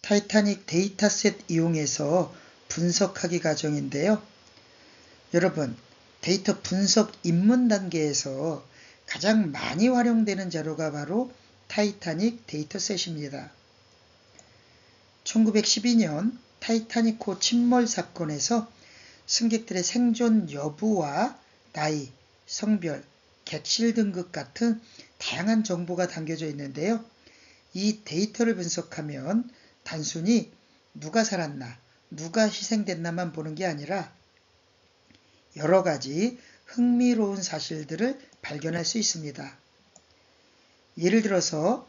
타이타닉 데이터셋 이용해서 분석하기 과정인데요. 여러분, 데이터 분석 입문 단계에서 가장 많이 활용되는 자료가 바로 타이타닉 데이터셋입니다. 1912년 타이타닉호 침몰 사건에서 승객들의 생존 여부와 나이, 성별, 객실 등급 같은 다양한 정보가 담겨져 있는데요. 이 데이터를 분석하면 단순히 누가 살았나, 누가 희생됐나만 보는 게 아니라 여러 가지 흥미로운 사실들을 발견할 수 있습니다. 예를 들어서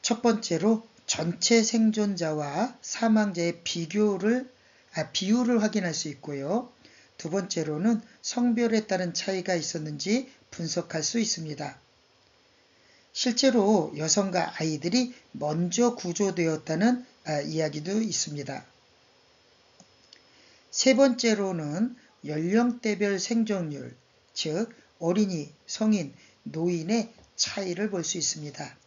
첫 번째로 전체 생존자와 사망자의 비율을 확인할 수 있고요. 두 번째로는 성별에 따른 차이가 있었는지 분석할 수 있습니다. 실제로 여성과 아이들이 먼저 구조되었다는 이야기도 있습니다. 세 번째로는 연령대별 생존율, 즉 어린이, 성인, 노인의 차이를 볼 수 있습니다.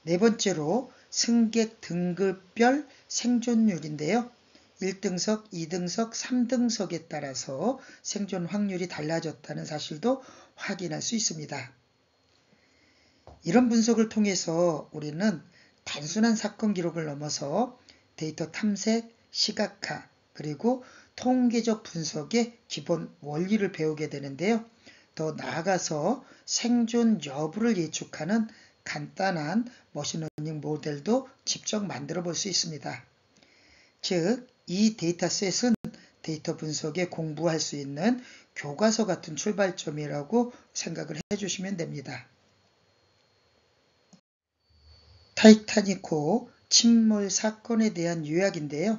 네 번째로 승객 등급별 생존율인데요. 1등석, 2등석, 3등석에 따라서 생존 확률이 달라졌다는 사실도 확인할 수 있습니다. 이런 분석을 통해서 우리는 단순한 사건 기록을 넘어서 데이터 탐색, 시각화, 그리고 통계적 분석의 기본 원리를 배우게 되는데요. 더 나아가서 생존 여부를 예측하는 간단한 머신러닝 모델도 직접 만들어 볼 수 있습니다. 즉, 이 데이터셋은 데이터 분석에 공부할 수 있는 교과서 같은 출발점이라고 생각을 해주시면 됩니다. 타이타닉호 침몰 사건에 대한 요약인데요.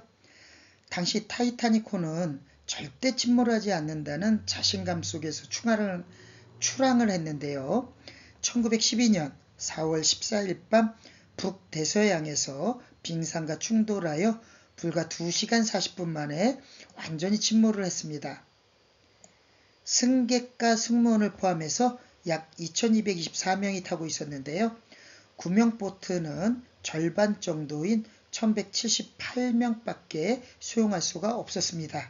당시 타이타닉호는 절대 침몰하지 않는다는 자신감 속에서 출항을 했는데요. 1912년 4월 14일 밤 북대서양에서 빙산과 충돌하여 불과 2시간 40분 만에 완전히 침몰을 했습니다. 승객과 승무원을 포함해서 약 2224명이 타고 있었는데요. 구명보트는 절반 정도인 1178명밖에 수용할 수가 없었습니다.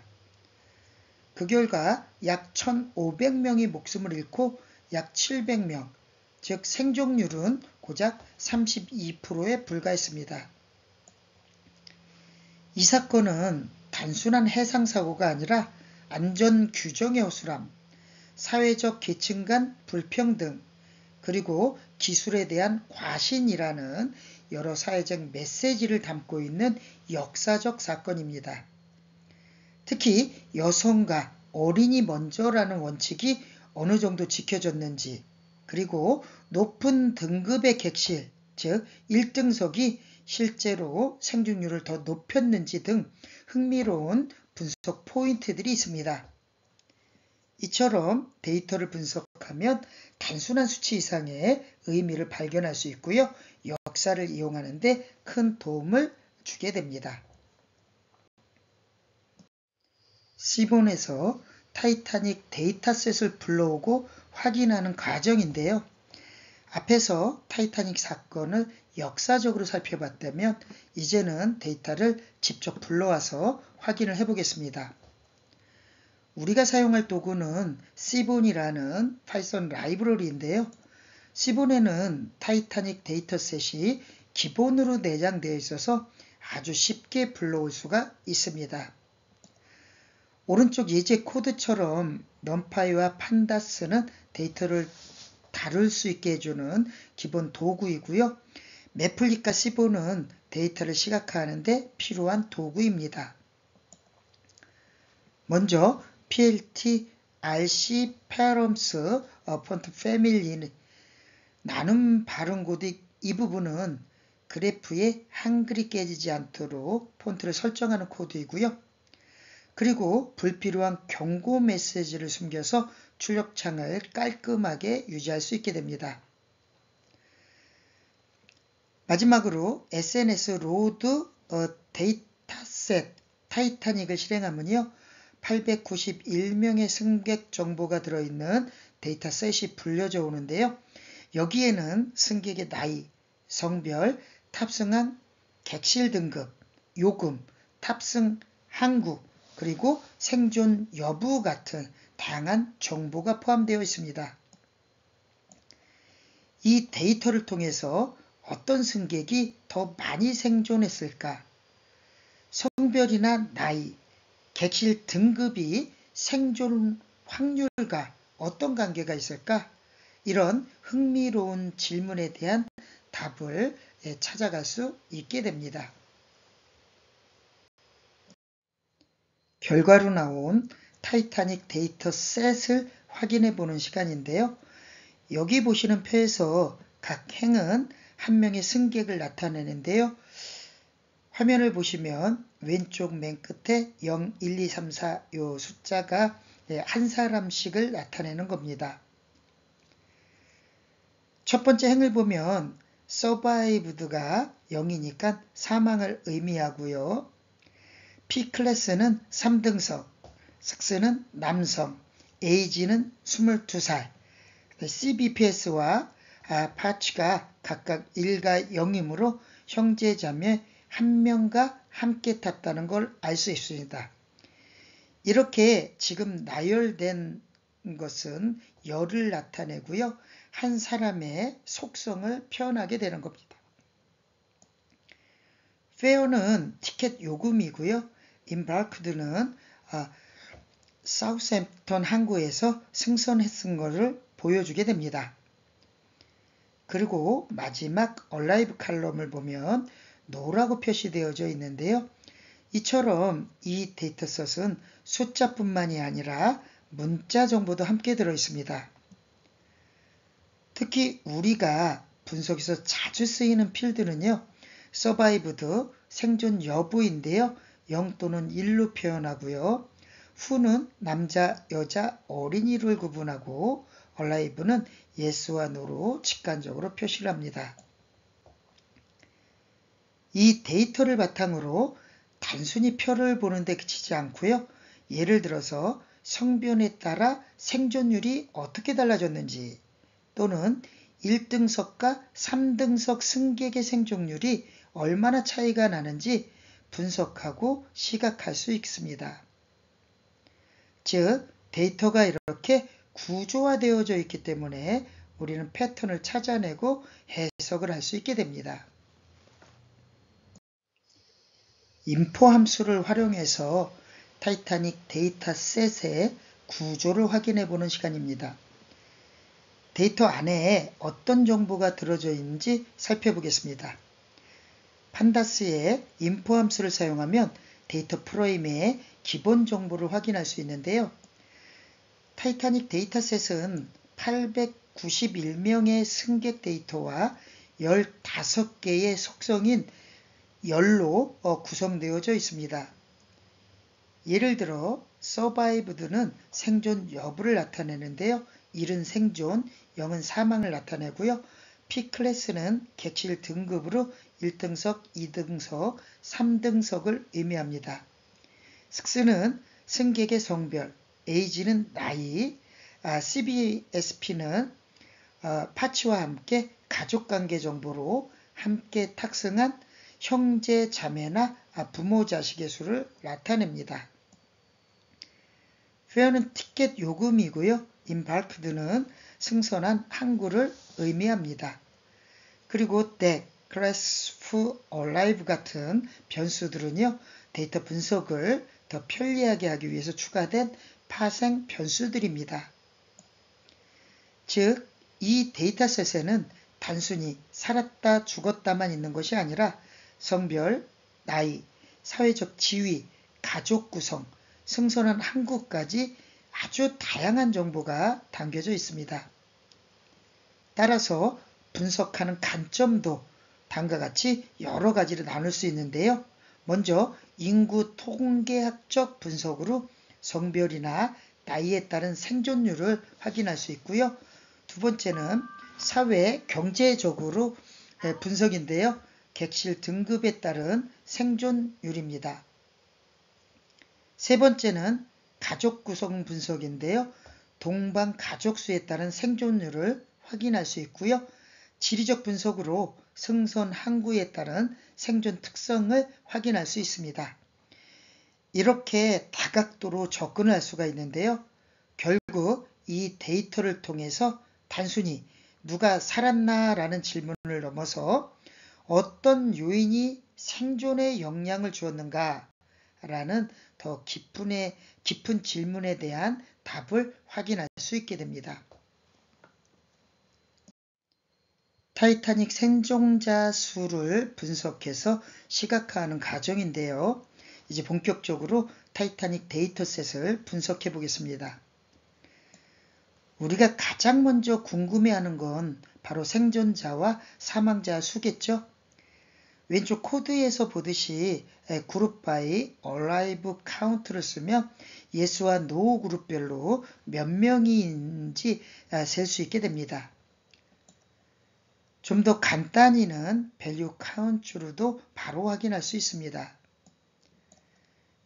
그 결과 약 1500명이 목숨을 잃고 약 700명, 즉 생존율은 고작 32%에 불과했습니다. 이 사건은 단순한 해상사고가 아니라 안전규정의 허술함, 사회적 계층 간 불평등, 그리고 기술에 대한 과신이라는 여러 사회적 메시지를 담고 있는 역사적 사건입니다. 특히 여성과 어린이 먼저라는 원칙이 어느 정도 지켜졌는지, 그리고 높은 등급의 객실, 즉 1등석이 실제로 생존율을 더 높였는지 등 흥미로운 분석 포인트들이 있습니다. 이처럼 데이터를 분석하면 단순한 수치 이상의 의미를 발견할 수 있고요. 역사를 이용하는 데 큰 도움을 주게 됩니다. 시본에서 타이타닉 데이터셋을 불러오고 확인하는 과정인데요. 앞에서 타이타닉 사건을 역사적으로 살펴봤다면 이제는 데이터를 직접 불러와서 확인을 해보겠습니다. 우리가 사용할 도구는 시본이라는 파이썬 라이브러리인데요. 시본에는 타이타닉 데이터셋이 기본으로 내장되어 있어서 아주 쉽게 불러올 수가 있습니다. 오른쪽 예제 코드처럼 넘파이와 판다스는 데이터를 다룰 수 있게 해주는 기본 도구이고요. 매플릭과 시본은 데이터를 시각화하는 데 필요한 도구입니다. 먼저 PLT RC Params 폰트 패밀리 나눔 발음 코드 이 부분은 그래프에 한글이 깨지지 않도록 폰트를 설정하는 코드이고요. 그리고 불필요한 경고 메시지를 숨겨서 출력창을 깔끔하게 유지할 수 있게 됩니다. 마지막으로 SNS 로드 데이터셋 타이타닉을 실행하면요. 891명의 승객 정보가 들어있는 데이터셋이 불려져 오는데요. 여기에는 승객의 나이, 성별, 탑승한 객실 등급, 요금, 탑승 항구, 그리고 생존 여부 같은 다양한 정보가 포함되어 있습니다. 이 데이터를 통해서 어떤 승객이 더 많이 생존했을까? 성별이나 나이, 객실 등급이 생존 확률과 어떤 관계가 있을까? 이런 흥미로운 질문에 대한 답을 찾아갈 수 있게 됩니다. 결과로 나온 타이타닉 데이터셋을 확인해 보는 시간인데요. 여기 보시는 표에서 각 행은 한 명의 승객을 나타내는데요. 화면을 보시면 왼쪽 맨 끝에 0, 1, 2, 3, 4 요 숫자가 한 사람씩을 나타내는 겁니다. 첫 번째 행을 보면 survived가 0이니까 사망을 의미하고요. P클래스는 3등석, 삭스는 남성, age는 22살, CBPS와 파츠가 각각 1과 0이므로 형제자매 한 명과 함께 탔다는 걸 알 수 있습니다. 이렇게 지금 나열된 것은 열을 나타내고요. 한 사람의 속성을 표현하게 되는 겁니다. 페어는 티켓 요금이고요. 임바크드는 사우샘프턴 항구에서 승선했은 것을 보여주게 됩니다. 그리고 마지막 얼라이브 칼럼을 보면 노라고 표시되어져 있는데요. 이처럼 이 데이터셋은 숫자뿐만이 아니라 문자 정보도 함께 들어 있습니다. 특히 우리가 분석에서 자주 쓰이는 필드는요. 서바이브드, 생존 여부인데요. 0 또는 1로 표현하고요. 후는 남자, 여자, 어린이를 구분하고 얼라이브는 예스와 노로 직관적으로 표시를 합니다. 이 데이터를 바탕으로 단순히 표를 보는데 그치지 않고요. 예를 들어서 성별에 따라 생존율이 어떻게 달라졌는지 또는 1등석과 3등석 승객의 생존율이 얼마나 차이가 나는지 분석하고 시각할 수 있습니다. 즉, 데이터가 이렇게 구조화되어져 있기 때문에 우리는 패턴을 찾아내고 해석을 할 수 있게 됩니다. 인포 함수를 활용해서 타이타닉 데이터셋의 구조를 확인해 보는 시간입니다. 데이터 안에 어떤 정보가 들어져 있는지 살펴보겠습니다. 판다스의 인포 함수를 사용하면 데이터 프레임의 기본 정보를 확인할 수 있는데요. 타이타닉 데이터셋은 891명의 승객 데이터와 15개의 속성인 열로 구성되어져 있습니다. 예를 들어 survived는 생존 여부를 나타내는데요. 1은 생존, 0은 사망을 나타내고요. P클래스는 객실 등급으로 1등석, 2등석, 3등석을 의미합니다. 삭스는 승객의 성별, age는 나이, CBSP는 파츠와 함께 가족관계 정보로 함께 탑승한 형제, 자매나 부모, 자식의 수를 나타냅니다. 페어는 티켓 요금이고요. 임바크드는 승선한 항구를 의미합니다. 그리고 덱, 크래스프, 얼라이브 같은 변수들은요. 데이터 분석을 더 편리하게 하기 위해서 추가된 파생 변수들입니다. 즉, 이 데이터셋에는 단순히 살았다 죽었다만 있는 것이 아니라 성별, 나이, 사회적 지위, 가족 구성, 승선한 항구까지 아주 다양한 정보가 담겨져 있습니다. 따라서 분석하는 관점도 다음과 같이 여러 가지로 나눌 수 있는데요. 먼저 인구 통계학적 분석으로 성별이나 나이에 따른 생존율을 확인할 수 있고요. 두 번째는 사회 경제적으로 분석인데요. 객실 등급에 따른 생존율입니다. 세 번째는 가족 구성 분석인데요. 동반 가족 수에 따른 생존율을 확인할 수 있고요. 지리적 분석으로 승선 항구에 따른 생존 특성을 확인할 수 있습니다. 이렇게 다각도로 접근을 할 수가 있는데요. 결국 이 데이터를 통해서 단순히 누가 살았나라는 질문을 넘어서 어떤 요인이 생존에 영향을 주었는가 라는 더 깊은 질문에 대한 답을 확인할 수 있게 됩니다. 타이타닉 생존자 수를 분석해서 시각화하는 과정인데요. 이제 본격적으로 타이타닉 데이터셋을 분석해 보겠습니다. 우리가 가장 먼저 궁금해하는 건 바로 생존자와 사망자 수겠죠. 왼쪽 코드에서 보듯이 그룹 바이 얼라이브 카운트를 쓰면 예스와 노 그룹별로 몇 명인지 셀 수 있게 됩니다. 좀 더 간단히는 밸류 카운트로도 바로 확인할 수 있습니다.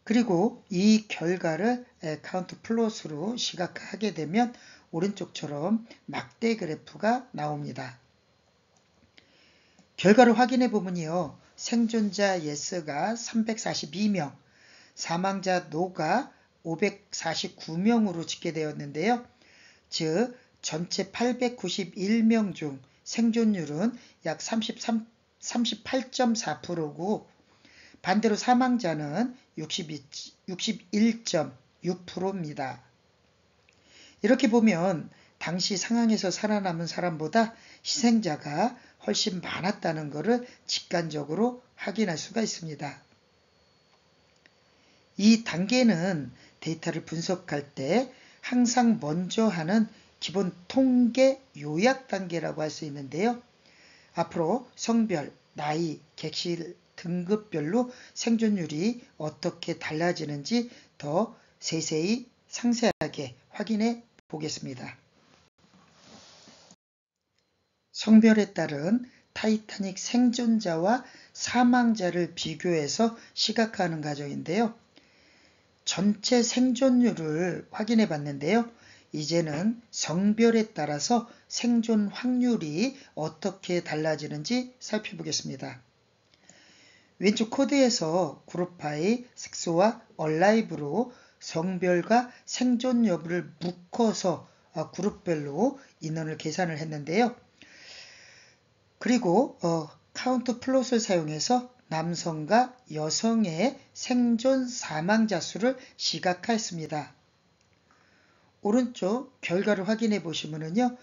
그리고 이 결과를 카운트 플롯으로 시각화하게 되면 오른쪽처럼 막대 그래프가 나옵니다. 결과를 확인해 보면요. 생존자 예스가 342명, 사망자 노가 549명으로 집계되었는데요. 즉 전체 891명 중 생존율은 약 38.4%고 반대로 사망자는 61.6%입니다. 이렇게 보면 당시 상황에서 살아남은 사람보다 희생자가 훨씬 많았다는 것을 직관적으로 확인할 수가 있습니다. 이 단계는 데이터를 분석할 때 항상 먼저 하는 기본 통계 요약 단계라고 할 수 있는데요. 앞으로 성별, 나이, 객실 등급별로 생존율이 어떻게 달라지는지 더 세세히 상세하게 확인해 보겠습니다. 성별에 따른 타이타닉 생존자와 사망자를 비교해서 시각화하는 과정인데요. 전체 생존율을 확인해 봤는데요. 이제는 성별에 따라서 생존 확률이 어떻게 달라지는지 살펴보겠습니다. 왼쪽 코드에서 그룹 바이 섹스와 얼라이브로 성별과 생존 여부를 묶어서 그룹별로 인원을 계산을 했는데요. 그리고 카운트 플롯을 사용해서 남성과 여성의 생존 사망자 수를 시각화했습니다. 오른쪽 결과를 확인해 보시면요.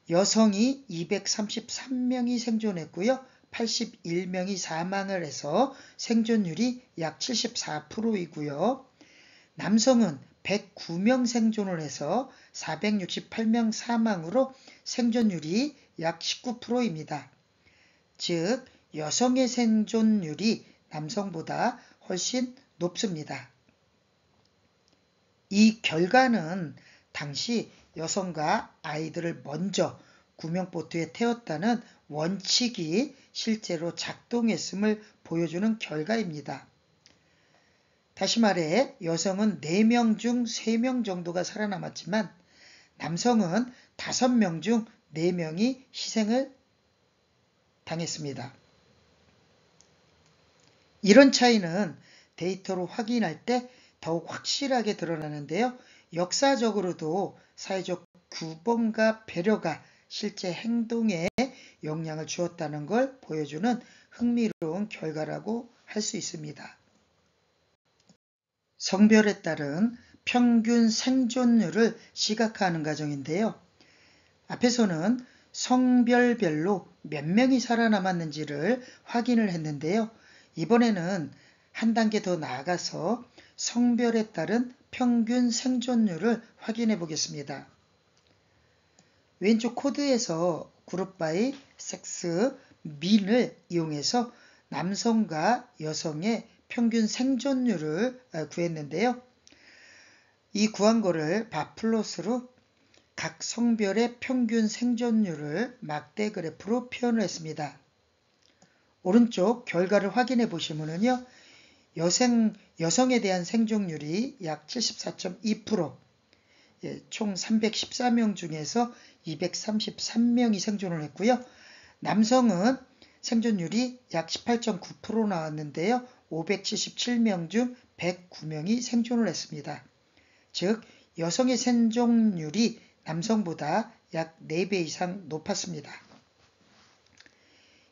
여성이 233명이 생존했고요. 81명이 사망을 해서 생존율이 약 74%이고요. 남성은 109명 생존을 해서 468명 사망으로 생존율이 약 19%입니다. 즉 여성의 생존율이 남성보다 훨씬 높습니다. 이 결과는 당시 여성과 아이들을 먼저 구명보트에 태웠다는 원칙이 실제로 작동했음을 보여주는 결과입니다. 다시 말해 여성은 4명 중 3명 정도가 살아남았지만 남성은 5명 중 4명이 희생을 당했습니다. 이런 차이는 데이터로 확인할 때 더욱 확실하게 드러나는데요. 역사적으로도 사회적 규범과 배려가 실제 행동에 영향을 주었다는 걸 보여주는 흥미로운 결과라고 할 수 있습니다. 성별에 따른 평균 생존율을 시각화하는 과정인데요. 앞에서는 성별별로 몇 명이 살아남았는지를 확인을 했는데요. 이번에는 한 단계 더 나아가서 성별에 따른 평균 생존율을 확인해 보겠습니다. 왼쪽 코드에서 그룹 바이 섹스 민을 이용해서 남성과 여성의 평균 생존율을 구했는데요. 이 구한 거를 바플롯으로 각 성별의 평균 생존율을 막대 그래프로 표현을 했습니다. 오른쪽 결과를 확인해 보시면요. 여성에 대한 생존율이 약 74.2%, 총 314명 중에서 233명이 생존을 했고요. 남성은 생존율이 약 18.9% 나왔는데요. 577명 중 109명이 생존을 했습니다. 즉 여성의 생존율이 남성보다 약 4배 이상 높았습니다.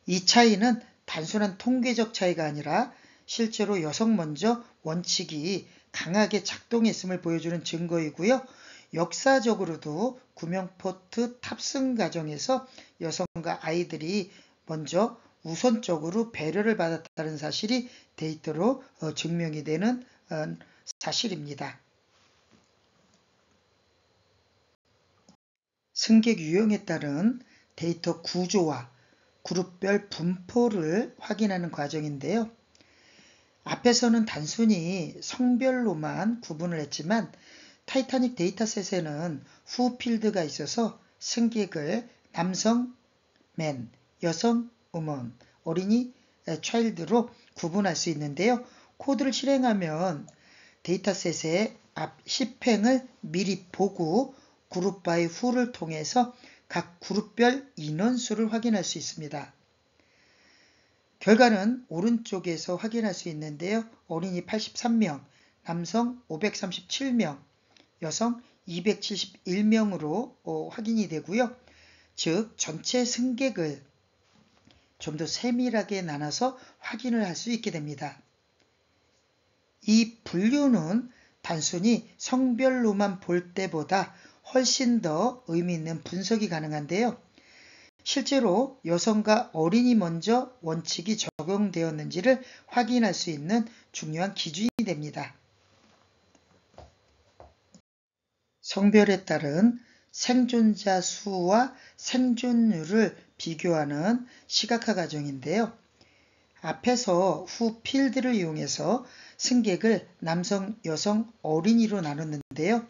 이 차이는 단순한 통계적 차이가 아니라 실제로 여성 먼저 원칙이 강하게 작동했음을 보여주는 증거이고요. 역사적으로도 구명포트 탑승 과정에서 여성과 아이들이 먼저 우선적으로 배려를 받았다는 사실이 데이터로 증명이 되는 사실입니다. 승객 유형에 따른 데이터 구조와 그룹별 분포를 확인하는 과정인데요. 앞에서는 단순히 성별로만 구분을 했지만 타이타닉 데이터셋에는 후 필드가 있어서 승객을 남성, 맨, 여성, 우먼, 어린이, 차일드로 구분할 수 있는데요. 코드를 실행하면 데이터셋의 앞 10행을 미리 보고 그룹 바이 후를 통해서 각 그룹별 인원수를 확인할 수 있습니다. 결과는 오른쪽에서 확인할 수 있는데요. 어린이 83명, 남성 537명, 여성 271명으로 확인이 되고요. 즉 전체 승객을 좀 더 세밀하게 나눠서 확인을 할 수 있게 됩니다. 이 분류는 단순히 성별로만 볼 때보다 훨씬 더 의미 있는 분석이 가능한데요. 실제로 여성과 어린이 먼저 원칙이 적용되었는지를 확인할 수 있는 중요한 기준이 됩니다. 성별에 따른 생존자 수와 생존율을 비교하는 시각화 과정인데요. 앞에서 후 필드를 이용해서 승객을 남성, 여성, 어린이로 나눴는데요.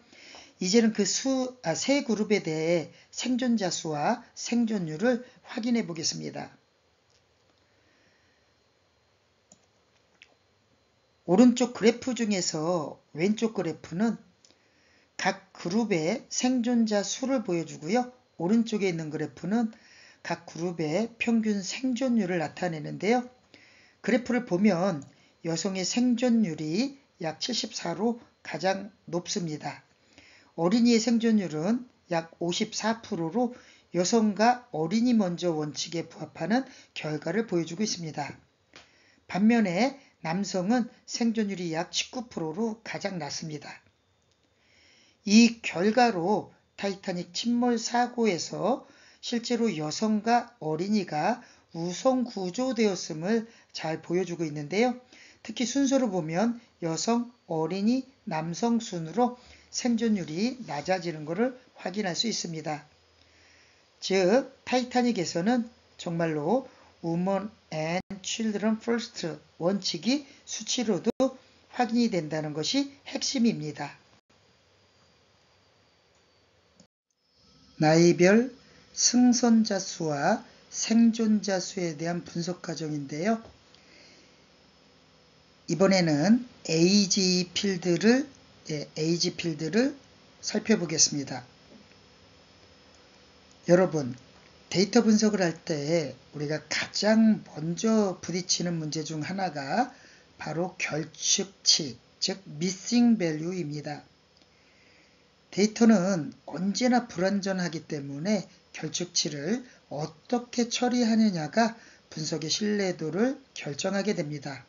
이제는 그 세 그룹에 대해 생존자 수와 생존율을 확인해 보겠습니다. 오른쪽 그래프 중에서 왼쪽 그래프는 각 그룹의 생존자 수를 보여주고요. 오른쪽에 있는 그래프는 각 그룹의 평균 생존율을 나타내는데요. 그래프를 보면 여성의 생존율이 약 74로 가장 높습니다. 어린이의 생존율은 약 54%로 여성과 어린이 먼저 원칙에 부합하는 결과를 보여주고 있습니다. 반면에 남성은 생존율이 약 19%로 가장 낮습니다. 이 결과로 타이타닉 침몰 사고에서 실제로 여성과 어린이가 우선 구조되었음을 잘 보여주고 있는데요. 특히 순서로 보면 여성, 어린이, 남성 순으로 생존율이 낮아지는 것을 확인할 수 있습니다. 즉 타이타닉에서는 정말로 Women and Children First 원칙이 수치로도 확인이 된다는 것이 핵심입니다. 나이별 승선자 수와 생존자 수에 대한 분석 과정인데요. 이번에는 에이지 필드를 살펴보겠습니다. 여러분, 데이터 분석을 할 때 우리가 가장 먼저 부딪히는 문제 중 하나가 바로 결축치, 즉 missing value입니다. 데이터는 언제나 불완전하기 때문에 결축치를 어떻게 처리하느냐가 분석의 신뢰도를 결정하게 됩니다.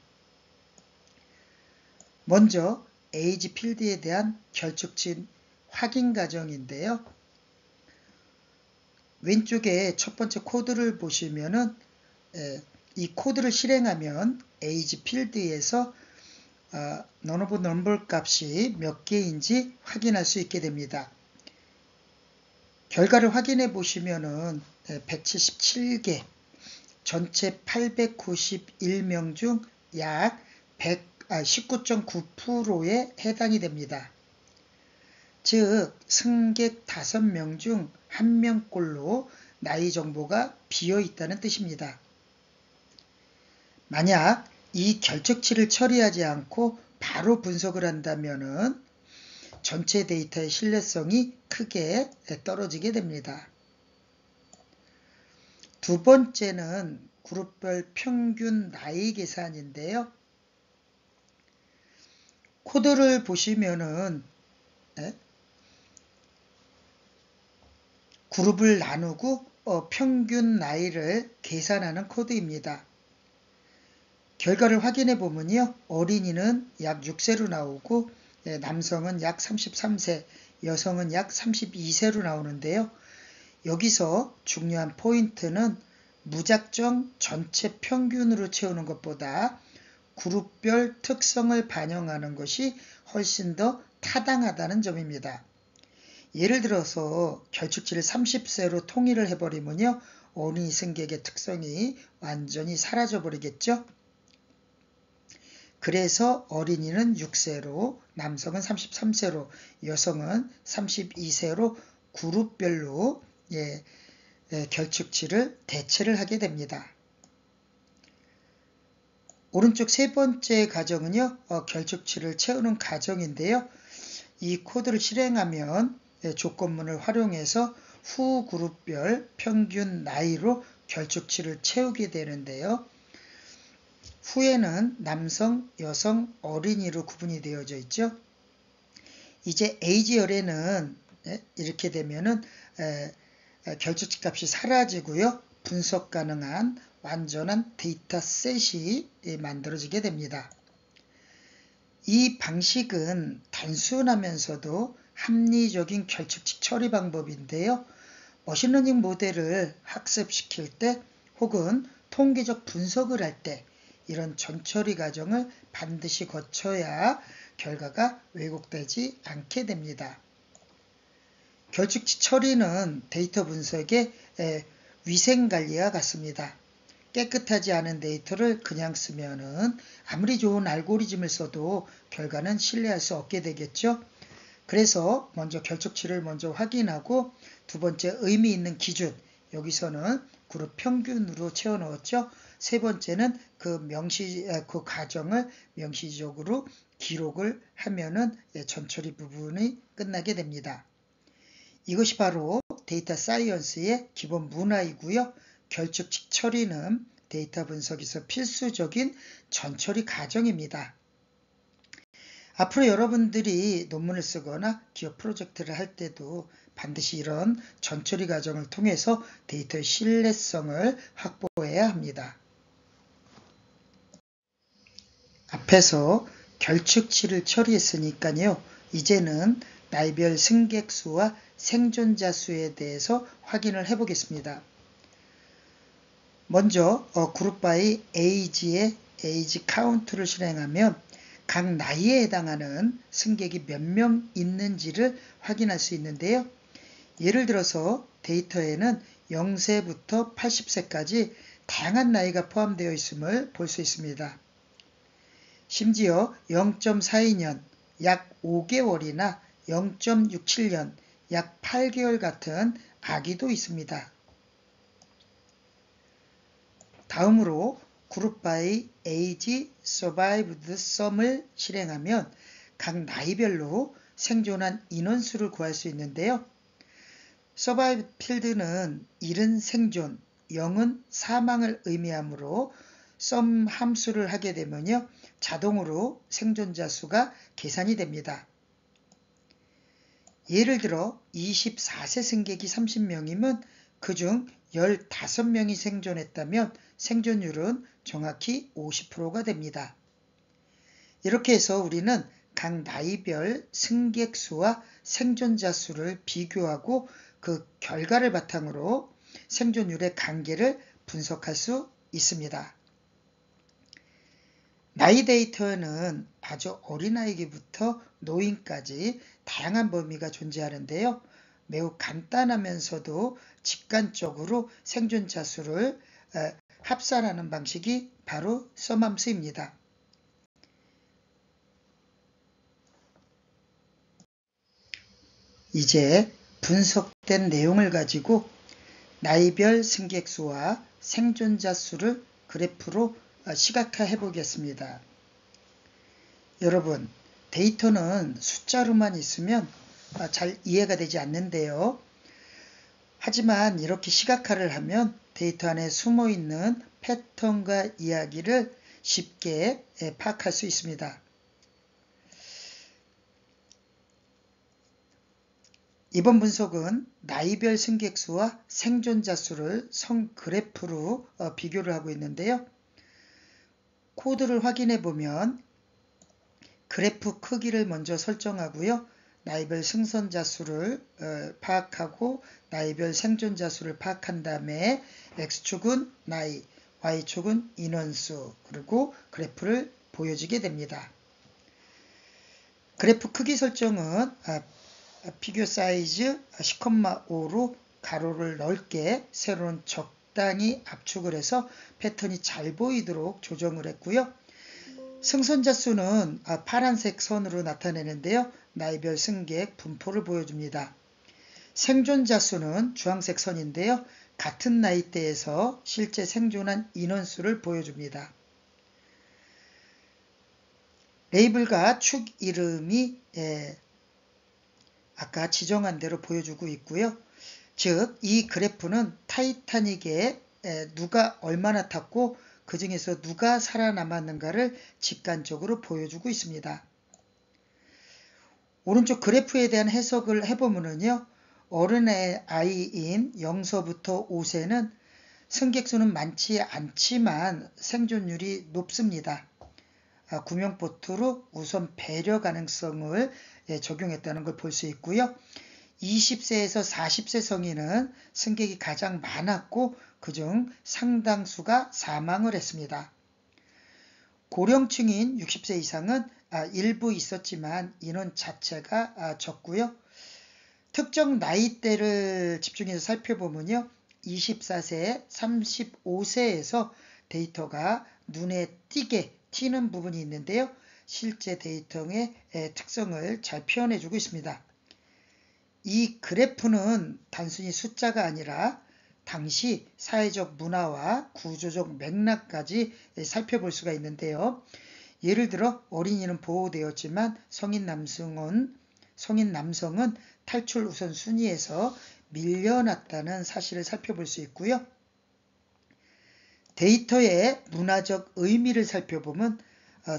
먼저 에이지 필드에 대한 결축치 확인 과정인데요. 왼쪽에 첫 번째 코드를 보시면은 이 코드를 실행하면 에이지 필드에서 none of number 값이 몇 개인지 확인할 수 있게 됩니다. 결과를 확인해 보시면은 177개, 전체 891명 중 약 19.9%에 해당이 됩니다. 즉 승객 5명 중 1명꼴로 나이 정보가 비어 있다는 뜻입니다. 만약 이 결축치를 처리하지 않고 바로 분석을 한다면 전체 데이터의 신뢰성이 크게 떨어지게 됩니다. 두 번째는 그룹별 평균 나이 계산인데요. 코드를 보시면은 그룹을 나누고 평균 나이를 계산하는 코드입니다. 결과를 확인해 보면요. 어린이는 약 6세로 나오고 남성은 약 33세, 여성은 약 32세로 나오는데요. 여기서 중요한 포인트는 무작정 전체 평균으로 채우는 것보다 그룹별 특성을 반영하는 것이 훨씬 더 타당하다는 점입니다. 예를 들어서 결축치를 30세로 통일을 해버리면요. 어린이 승객의 특성이 완전히 사라져버리겠죠. 그래서 어린이는 6세로, 남성은 33세로, 여성은 32세로 그룹별로 결축치를 대체를 하게 됩니다. 오른쪽 세 번째 가정은요. 결축치를 채우는 가정인데요. 이 코드를 실행하면 조건문을 활용해서 후 그룹별 평균 나이로 결축치를 채우게 되는데요. 후에는 남성, 여성, 어린이로 구분이 되어져 있죠. 이제 에이지열에는 이렇게 되면은 결축치 값이 사라지고요. 분석 가능한 완전한 데이터 셋이 만들어지게 됩니다. 이 방식은 단순하면서도 합리적인 결축치 처리 방법인데요. 머신러닝 모델을 학습시킬 때 혹은 통계적 분석을 할 때 이런 전처리 과정을 반드시 거쳐야 결과가 왜곡되지 않게 됩니다. 결축치 처리는 데이터 분석의 위생관리와 같습니다. 깨끗하지 않은 데이터를 그냥 쓰면은 아무리 좋은 알고리즘을 써도 결과는 신뢰할 수 없게 되겠죠. 그래서 먼저 결축치를 먼저 확인하고 두 번째 의미 있는 기준, 여기서는 그룹 평균으로 채워 넣었죠. 세 번째는 그 과정을 명시적으로 기록을 하면은 전처리 부분이 끝나게 됩니다. 이것이 바로 데이터 사이언스의 기본 문화이고요. 결축치 처리는 데이터 분석에서 필수적인 전처리 과정입니다. 앞으로 여러분들이 논문을 쓰거나 기업 프로젝트를 할 때도 반드시 이런 전처리 과정을 통해서 데이터의 신뢰성을 확보해야 합니다. 앞에서 결축치를 처리했으니까요. 이제는 나이별 승객 수와 생존자 수에 대해서 확인을 해보겠습니다. 먼저 그룹 바이 에이지의 에이지 카운트를 실행하면 각 나이에 해당하는 승객이 몇 명 있는지를 확인할 수 있는데요. 예를 들어서 데이터에는 0세부터 80세까지 다양한 나이가 포함되어 있음을 볼 수 있습니다. 심지어 0.42년, 약 5개월이나 0.67년, 약 8개월 같은 아기도 있습니다. 다음으로 그룹 바이 에이지 서바이브드 썸을 실행하면 각 나이별로 생존한 인원수를 구할 수 있는데요. 서바이브 필드는 1은 생존, 0은 사망을 의미하므로 썸 함수를 하게 되면요. 자동으로 생존자 수가 계산이 됩니다. 예를 들어 24세 승객이 30명이면 그중 15명이 생존했다면 생존율은 정확히 50%가 됩니다. 이렇게 해서 우리는 각 나이별 승객 수와 생존자 수를 비교하고 그 결과를 바탕으로 생존율의 관계를 분석할 수 있습니다. 나이 데이터에는 아주 어린아이부터 노인까지 다양한 범위가 존재하는데요. 매우 간단하면서도 직관적으로 생존자 수를 합산하는 방식이 바로 썸함수입니다. 이제 분석된 내용을 가지고 나이별 승객 수와 생존자 수를 그래프로 시각화해 보겠습니다. 여러분, 데이터는 숫자로만 있으면 잘 이해가 되지 않는데요. 하지만 이렇게 시각화를 하면 데이터 안에 숨어있는 패턴과 이야기를 쉽게 파악할 수 있습니다. 이번 분석은 나이별 승객수와 생존자 수를 성 그래프로 비교를 하고 있는데요. 코드를 확인해 보면 그래프 크기를 먼저 설정하고요. 나이별 승선자 수를 파악하고 나이별 생존자 수를 파악한 다음에 X축은 나이, Y축은 인원수, 그리고 그래프를 보여주게 됩니다. 그래프 크기 설정은 피규어 사이즈 10,5로 가로를 넓게, 세로는 적당히 압축을 해서 패턴이 잘 보이도록 조정을 했고요. 승선자 수는 파란색 선으로 나타내는데요. 나이별 승객 분포를 보여줍니다. 생존자 수는 주황색 선인데요. 같은 나이대에서 실제 생존한 인원수를 보여줍니다. 레이블과 축 이름이 아까 지정한 대로 보여주고 있고요. 즉, 이 그래프는 타이타닉에 누가 얼마나 탔고 그 중에서 누가 살아남았는가를 직관적으로 보여주고 있습니다. 오른쪽 그래프에 대한 해석을 해보면요. 어른의 아이인 0서부터 5세는 승객수는 많지 않지만 생존율이 높습니다. 구명보트로 우선 배려 가능성을 적용했다는 걸 볼 수 있고요. 20세에서 40세 성인은 승객이 가장 많았고 그중 상당수가 사망을 했습니다. 고령층인 60세 이상은 일부 있었지만 인원 자체가 적고요. 특정 나이대를 집중해서 살펴보면요. 24세, 35세에서 데이터가 눈에 튀는 부분이 있는데요. 실제 데이터의 특성을 잘 표현해주고 있습니다. 이 그래프는 단순히 숫자가 아니라 당시 사회적 문화와 구조적 맥락까지 살펴볼 수가 있는데요. 예를 들어 어린이는 보호되었지만 성인 남성은 탈출 우선 순위에서 밀려났다는 사실을 살펴볼 수 있고요. 데이터의 문화적 의미를 살펴보면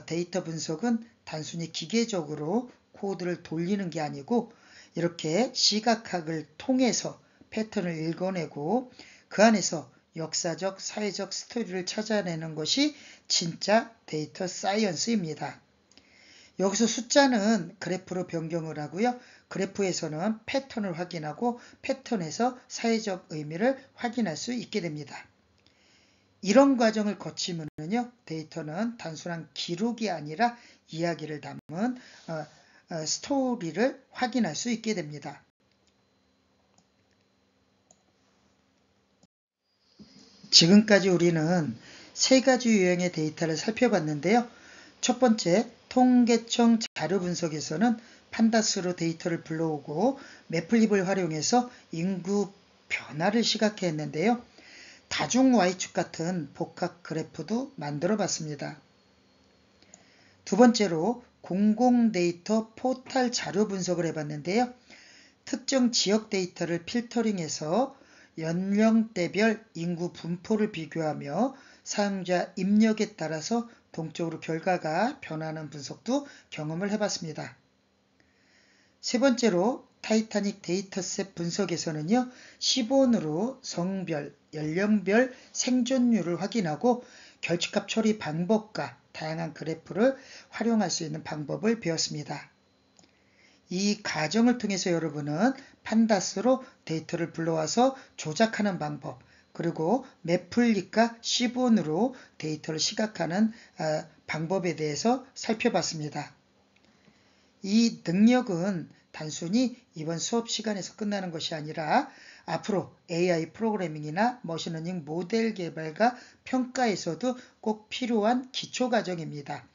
데이터 분석은 단순히 기계적으로 코드를 돌리는 게 아니고 이렇게 시각학을 통해서 패턴을 읽어내고 그 안에서 역사적, 사회적 스토리를 찾아내는 것이 진짜 데이터 사이언스입니다. 여기서 숫자는 그래프로 변경을 하고요. 그래프에서는 패턴을 확인하고 패턴에서 사회적 의미를 확인할 수 있게 됩니다. 이런 과정을 거치면요, 데이터는 단순한 기록이 아니라 이야기를 담은 스토리를 확인할 수 있게 됩니다. 지금까지 우리는 세 가지 유형의 데이터를 살펴봤는데요. 첫 번째, 통계청 자료 분석에서는 판다스로 데이터를 불러오고 매플립을 활용해서 인구 변화를 시각화했는데요. 다중 Y축 같은 복합 그래프도 만들어 봤습니다. 두 번째로 공공 데이터 포탈 자료 분석을 해봤는데요. 특정 지역 데이터를 필터링해서 연령대별 인구 분포를 비교하며 사용자 입력에 따라서 동적으로 결과가 변하는 분석도 경험을 해봤습니다. 세 번째로 타이타닉 데이터셋 분석에서는요. 시본으로 성별, 연령별 생존율을 확인하고 결집값 처리 방법과 다양한 그래프를 활용할 수 있는 방법을 배웠습니다. 이 과정을 통해서 여러분은 판다스로 데이터를 불러와서 조작하는 방법, 그리고 매플립과 시본으로 데이터를 시각하는 방법에 대해서 살펴봤습니다. 이 능력은 단순히 이번 수업 시간에서 끝나는 것이 아니라 앞으로 AI 프로그래밍이나 머신러닝 모델 개발과 평가에서도 꼭 필요한 기초 과정입니다.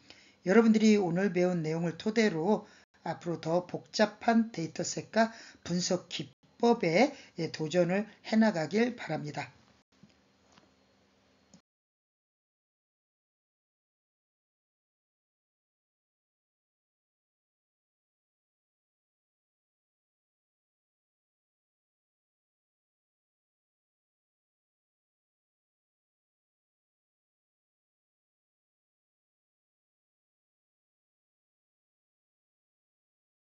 여러분들이 오늘 배운 내용을 토대로 앞으로 더 복잡한 데이터셋과 분석 기법에 도전을 해나가길 바랍니다.